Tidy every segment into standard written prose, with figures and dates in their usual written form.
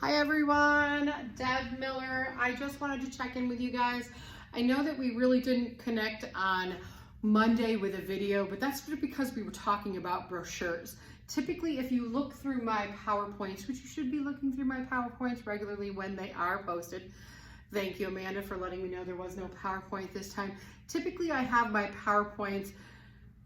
Hi everyone, Deb Miller. I just wanted to check in with you guys. I know that we really didn't connect on Monday with a video, but that's because we were talking about brochures. Typically, if you look through my PowerPoints, which you should be looking through my PowerPoints regularly when they are posted. Thank you, Amanda, for letting me know there was no PowerPoint this time. Typically, I have my PowerPoints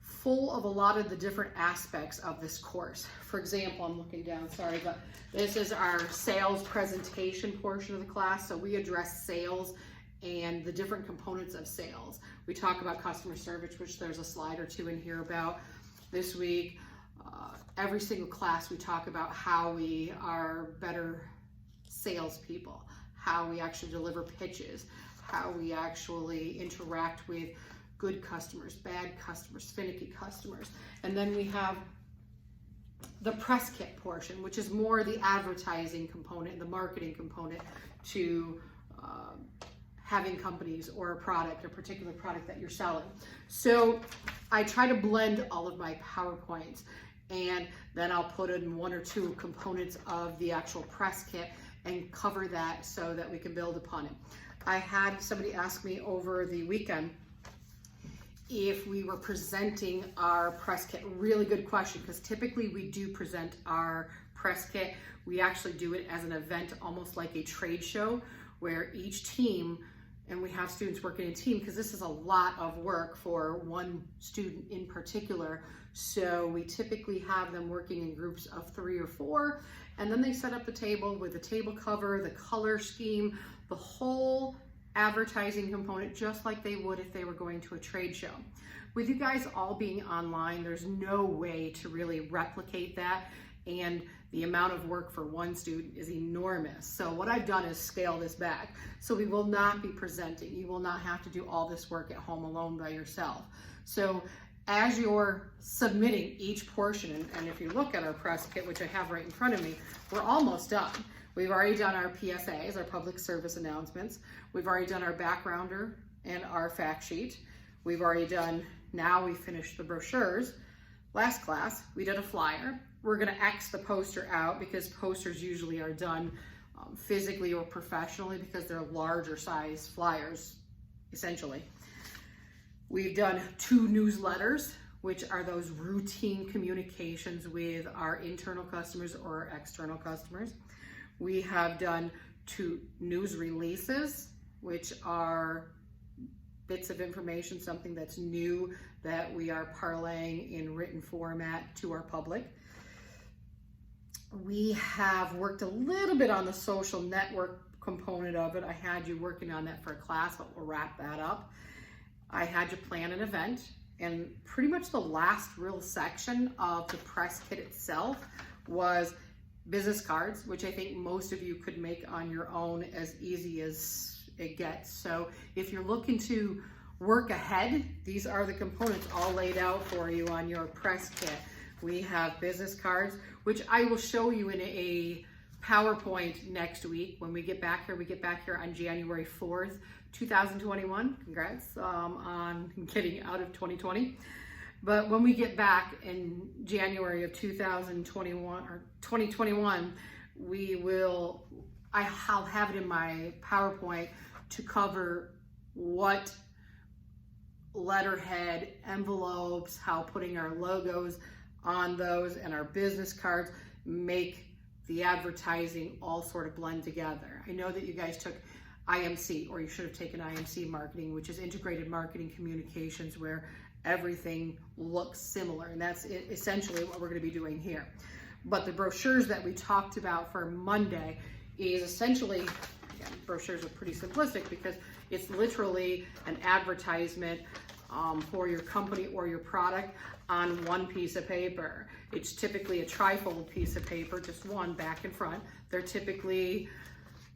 full of a lot of the different aspects of this course. For example, I'm looking down, sorry, but this is our sales presentation portion of the class. So we address sales and the different components of sales. We talk about customer service, which there's a slide or two in here about this week. Every single class we talk about how we are better salespeople, how we actually deliver pitches, how we actually interact with good customers, bad customers, finicky customers. And then we have the press kit portion, which is more the advertising component, the marketing component to having companies or a product, a particular product that you're selling. So I try to blend all of my PowerPoints, and then I'll put in one or two components of the actual press kit and cover that so that we can build upon it. I had somebody ask me over the weekend if we were presenting our press kit. Really good question, because typically we do present our press kit. We actually do it as an event, almost like a trade show, where each team, and we have students working in a team, because this is a lot of work for one student in particular. So we typically have them working in groups of 3 or 4, and then they set up the table with the table cover, the color scheme, the whole advertising component, just like they would if they were going to a trade show. With you guys all being online, there's no way to really replicate that, and the amount of work for one student is enormous. So what I've done is scale this back. So we will not be presenting. You will not have to do all this work at home alone by yourself. So as you're submitting each portion, and if you look at our press kit, which I have right in front of me, we're almost done. We've already done our PSAs, our public service announcements. We've already done our backgrounder and our fact sheet. We've already done, now we finished the brochures. Last class, we did a flyer. We're gonna X the poster out, because posters usually are done physically or professionally, because they're larger size flyers, essentially. We've done 2 newsletters, which are those routine communications with our internal customers or external customers. We have done 2 news releases, which are bits of information, something that's new that we are parlaying in written format to our public. We have worked a little bit on the social network component of it. I had you working on that for a class, but we'll wrap that up. I had you plan an event, and pretty much the last real section of the press kit itself was business cards, which I think most of you could make on your own as easy as it gets. So if you're looking to work ahead, these are the components all laid out for you on your press kit. We have business cards, which I will show you in a PowerPoint next week when we get back here. We get back here on January 4th, 2021. Congrats on getting out of 2020. But when we get back in January of 2021 or 2021, I'll have it in my PowerPoint to cover what letterhead, envelopes, how putting our logos on those and our business cards make the advertising all sort of blend together. I know that you guys took IMC, or you should have taken IMC marketing, which is integrated marketing communications, where everything looks similar, and that's essentially what we're going to be doing here. But the brochures that we talked about for Monday is essentially, again, brochures are pretty simplistic because it's literally an advertisement for your company or your product on one piece of paper. It's typically a trifold piece of paper, just one back and front. They're typically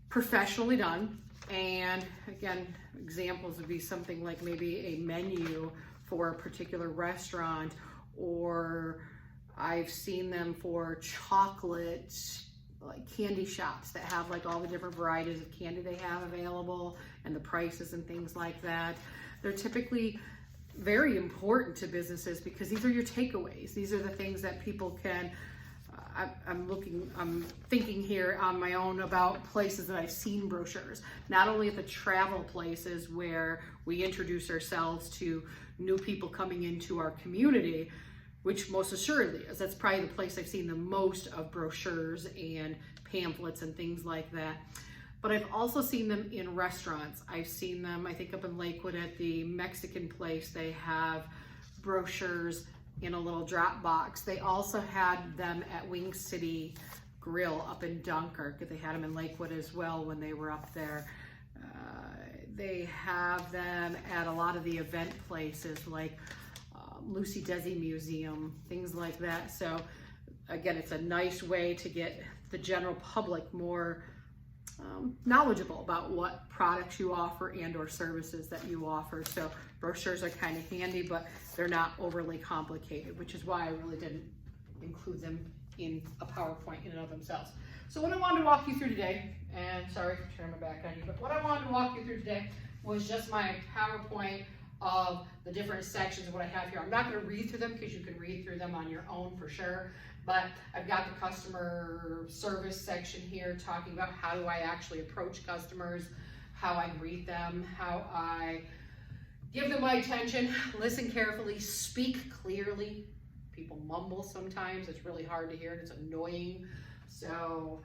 professionally done, and again, examples would be something like maybe a menu for a particular restaurant, or I've seen them for chocolate, like candy shops that have like all the different varieties of candy they have available and the prices and things like that. They're typically very important to businesses because these are your takeaways. These are the things that people can I'm thinking here on my own about places that I've seen brochures, not only at the travel places where we introduce ourselves to new people coming into our community, which most assuredly is. That's probably the place I've seen the most of brochures and pamphlets and things like that. But I've also seen them in restaurants. I've seen them, I think up in Lakewood at the Mexican place, they have brochures in a little drop box. They also had them at Wing City Grill up in Dunkirk. They had them in Lakewood as well when they were up there. They have them at a lot of the event places like Lucy Desi Museum, things like that. So again, it's a nice way to get the general public more knowledgeable about what products you offer and or services that you offer. So brochures are kind of handy, but they're not overly complicated, which is why I really didn't include them in a PowerPoint in and of themselves. So what I wanted to walk you through today, and sorry for turning my back on you, but what I wanted to walk you through today was just my PowerPoint of the different sections of what I have here. I'm not going to read through them because you can read through them on your own for sure, but I've got the customer service section here talking about how do I actually approach customers, how I greet them, how I give them my attention, listen carefully, speak clearly. People mumble sometimes, it's really hard to hear and it's annoying. So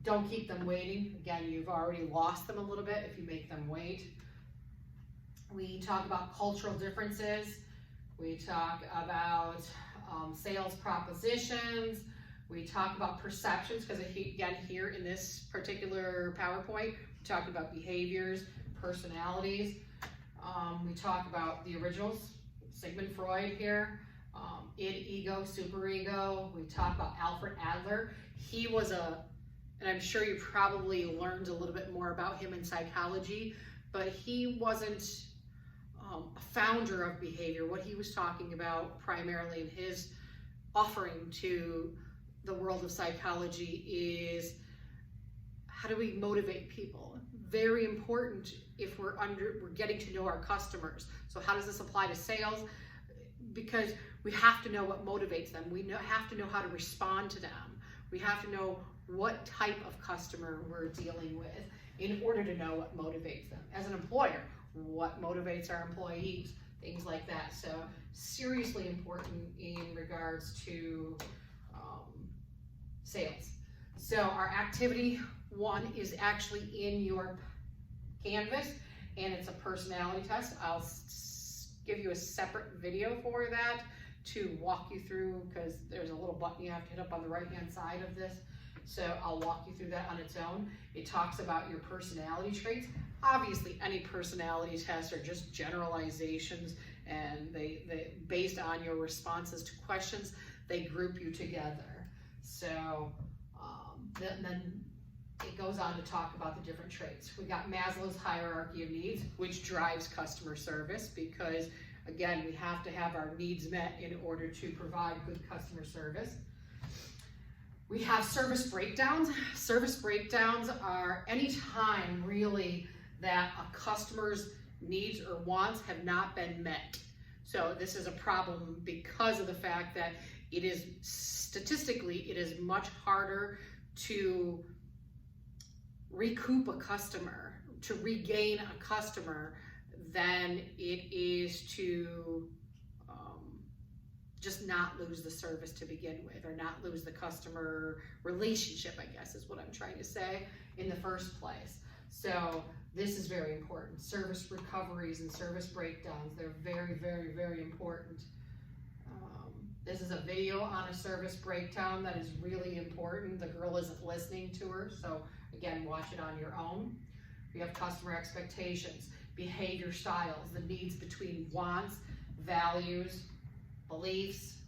don't keep them waiting. Again, you've already lost them a little bit if you make them wait. We talk about cultural differences. We talk about sales propositions. We talk about perceptions, because again, here in this particular PowerPoint, we talk about behaviors, personalities. We talk about the originals, Sigmund Freud here, id, ego, superego. We talk about Alfred Adler. He was and I'm sure you probably learned a little bit more about him in psychology, but he wasn't a founder of behavior. What he was talking about primarily in his offering to the world of psychology is how do we motivate people? Very important if we're getting to know our customers. So how does this apply to sales? Because we have to know what motivates them. We have to know how to respond to them. We have to know what type of customer we're dealing with in order to know what motivates them. As an employer, what motivates our employees, things like that. So seriously important in regards to sales. So our activity 1 is actually in your Canvas, and it's a personality test. I'll give you a separate video for that to walk you through, because there's a little button you have to hit up on the right hand side of this. So I'll walk you through that on its own. It talks about your personality traits. Obviously, any personality tests are just generalizations, and they based on your responses to questions, they group you together. So then it goes on to talk about the different traits. We got Maslow's hierarchy of needs, which drives customer service, because again, we have to have our needs met in order to provide good customer service. We have service breakdowns. Service breakdowns are any time really that a customer's needs or wants have not been met. So this is a problem because of the fact that it is statistically, it is much harder to recoup a customer, to regain a customer, than it is to just not lose the service to begin with, or not lose the customer relationship, I guess is what I'm trying to say, in the first place. So this is very important. Service recoveries and service breakdowns, they're very, very, very important. This is a video on a service breakdown that is really important. The girl isn't listening to her, so again, watch it on your own. We have customer expectations, behavior styles, the needs between wants, values, beliefs.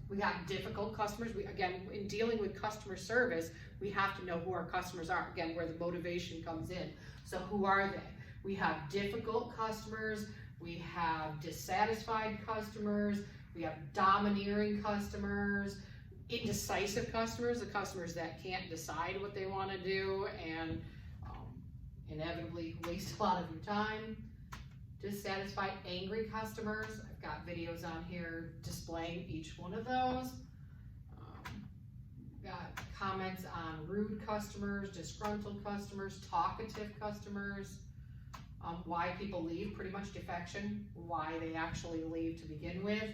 We got difficult customers. Again, in dealing with customer service, we have to know who our customers are. Again, where the motivation comes in. So who are they? We have difficult customers. We have dissatisfied customers. We have domineering customers, indecisive customers, the customers that can't decide what they want to do and inevitably waste a lot of your time. Dissatisfied, angry customers. I've got videos on here displaying each one of those. got comments on rude customers, disgruntled customers, talkative customers, why people leave, pretty much defection, why they actually leave to begin with.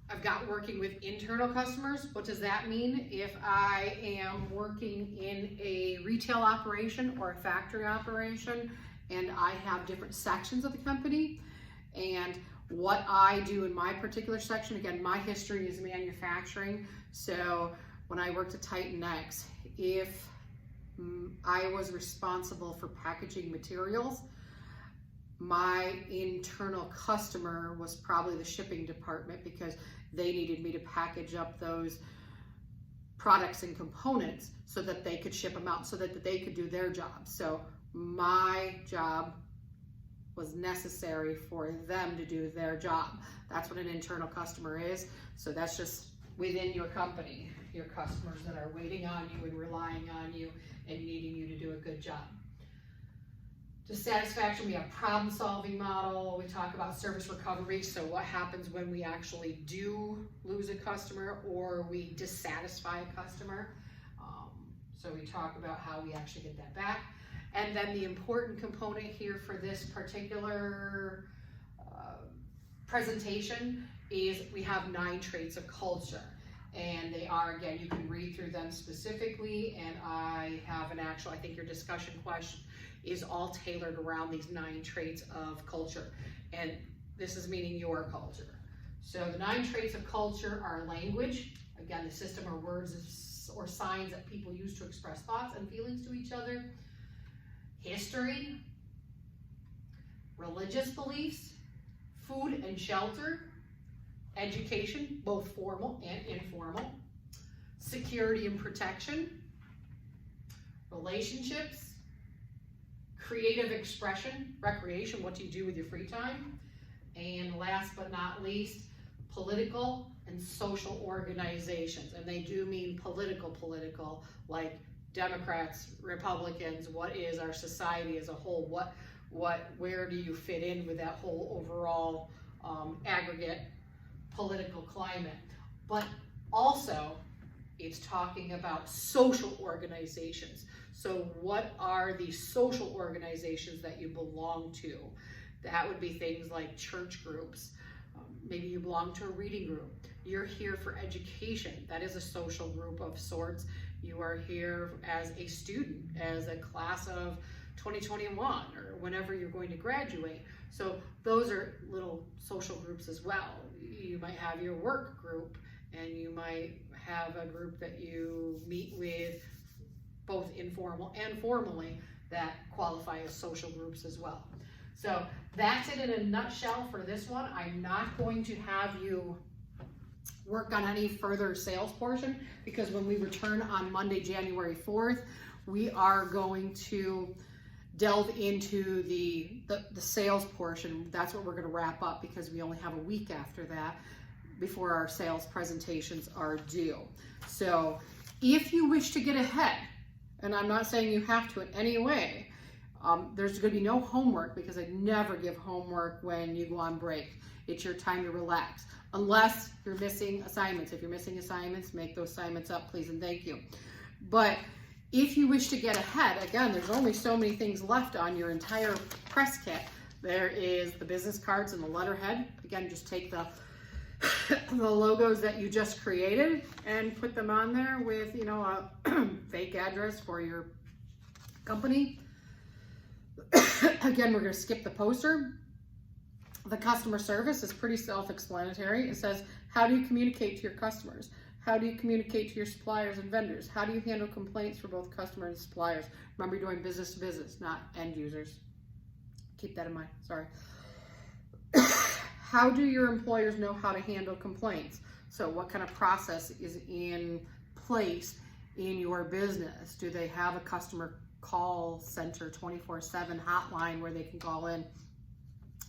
I've got working with internal customers. What does that mean? If I am working in a retail operation or a factory operation and I have different sections of the company, and what I do in my particular section, again, my history is manufacturing. So when I worked at Titan X, if I was responsible for packaging materials, my internal customer was probably the shipping department, because they needed me to package up those products and components so that they could ship them out, so that they could do their job. So my job was necessary for them to do their job. That's what an internal customer is. So that's just within your company, your customers that are waiting on you and relying on you and needing you to do a good job. Dissatisfaction, we have problem-solving model. We talk about service recovery. So what happens when we actually do lose a customer or we dissatisfy a customer? So we talk about how we actually get that back. And then the important component here for this particular presentation is we have 9 traits of culture. And they are, again, you can read through them specifically, and I have an actual, I think your discussion question is all tailored around these 9 traits of culture. And this is meaning your culture. So the 9 traits of culture are language, again, the system or words or signs that people use to express thoughts and feelings to each other. History, religious beliefs, food and shelter, education, both formal and informal, security and protection, relationships, creative expression, recreation, what do you do with your free time, and last but not least, political and social organizations. And they do mean political, like Democrats, Republicans, what is our society as a whole, where do you fit in with that whole overall aggregate political climate. But also it's talking about social organizations. So what are the social organizations that you belong to? That would be things like church groups. Maybe you belong to a reading group. You're here for education. That is a social group of sorts. You are here as a student, as a class of 2021, or whenever you're going to graduate. So those are little social groups as well. You might have your work group, and you might have a group that you meet with, both informal and formally, that qualify as social groups as well. So that's it in a nutshell for this one. I'm not going to have you work on any further sales portion, because when we return on Monday, January 4th, we are going to delve into the sales portion. That's what we're going to wrap up, because we only have a week after that before our sales presentations are due. So if you wish to get ahead, and I'm not saying you have to in any way, there's going to be no homework, because I never give homework when you go on break. It's your time to relax, unless you're missing assignments. If you're missing assignments, make those assignments up, please and thank you. But if you wish to get ahead, again, there's only so many things left on your entire press kit. There is the business cards and the letterhead. Again, just take the logos that you just created and put them on there with, you know, a fake address for your company. Again, we're going to skip the poster. The customer service is pretty self-explanatory. It says, how do you communicate to your customers? How do you communicate to your suppliers and vendors? How do you handle complaints for both customers and suppliers? Remember, you're doing business to business, not end users. Keep that in mind, sorry. How do your employers know how to handle complaints? So what kind of process is in place in your business? Do they have a customer call center 24/7 hotline where they can call in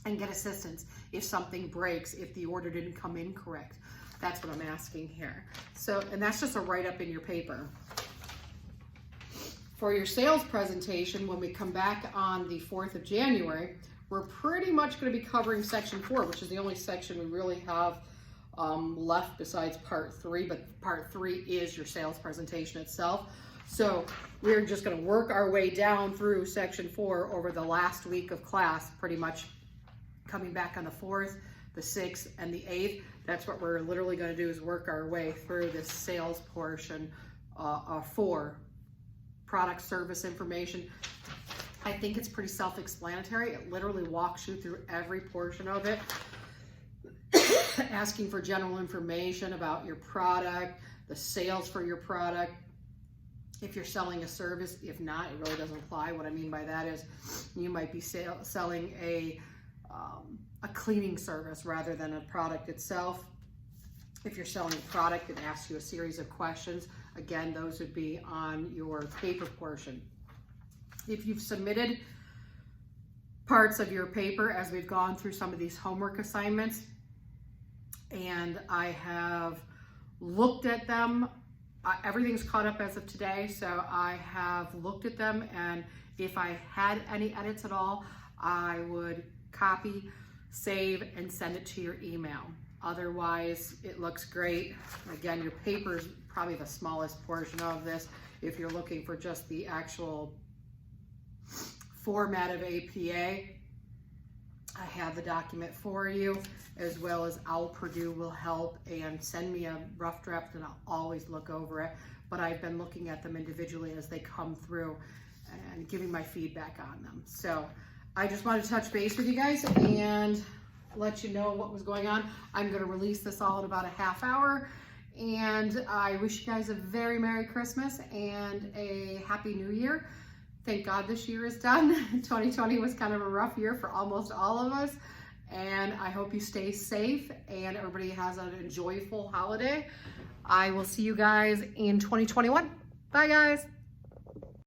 and get assistance if something breaks, if the order didn't come in correct? That's what I'm asking here. So, and that's just a write-up in your paper. For your sales presentation, when we come back on the 4th of January, we're pretty much going to be covering section 4, which is the only section we really have left besides part 3, but part 3 is your sales presentation itself. So we're just going to work our way down through section 4 over the last week of class, pretty much coming back on the 4th, the 6th, and the 8th. That's what we're literally going to do, is work our way through this sales portion for product service information. I think it's pretty self-explanatory. It literally walks you through every portion of it, asking for general information about your product, the sales for your product, if you're selling a service. If not, it really doesn't apply. What I mean by that is you might be selling a cleaning service rather than a product itself. If you're selling a product, it asks you a series of questions. Again, those would be on your paper portion. If you've submitted parts of your paper as we've gone through some of these homework assignments, and I have looked at them, everything's caught up as of today, so I have looked at them, and if I had any edits at all, I would copy, save, and send it to your email. Otherwise, it looks great. Again, your paper is probably the smallest portion of this. If you're looking for just the actual format of APA, I have the document for you, as well as Owl Purdue will help and send me a rough draft, and I'll always look over it. But I've been looking at them individually as they come through and giving my feedback on them. So I just wanted to touch base with you guys and let you know what was going on. I'm going to release this all in about a half hour, and I wish you guys a very Merry Christmas and a Happy New Year. Thank God this year is done. 2020 was kind of a rough year for almost all of us, and I hope you stay safe and everybody has an enjoyable holiday. I will see you guys in 2021. Bye, guys.